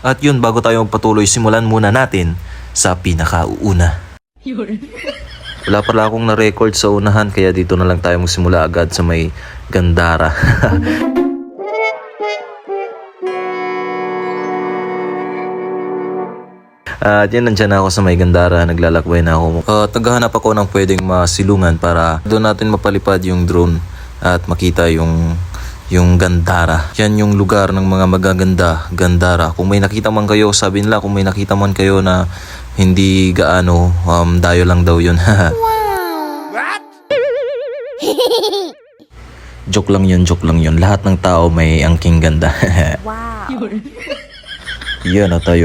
At yun, bago tayo magpatuloy, simulan muna natin sa pinakauuna. Wala pala akong na-record sa unahan, kaya dito na lang tayo magsimula agad sa may Gandara. At yan, nandyan na ako sa may Gandara, naglalakbay na ako. Naghahanap ako ng pwedeng masilungan para doon natin mapalipad yung drone at makita yung Gandara. Yan yung lugar ng mga magaganda, Gandara. Kung may nakita man kayo, sabi nila kung may nakita man kayo na hindi gaano, dayo lang daw yun. What? Joke lang yun. Lahat ng tao may angking ganda. Wow. Yan na tayo.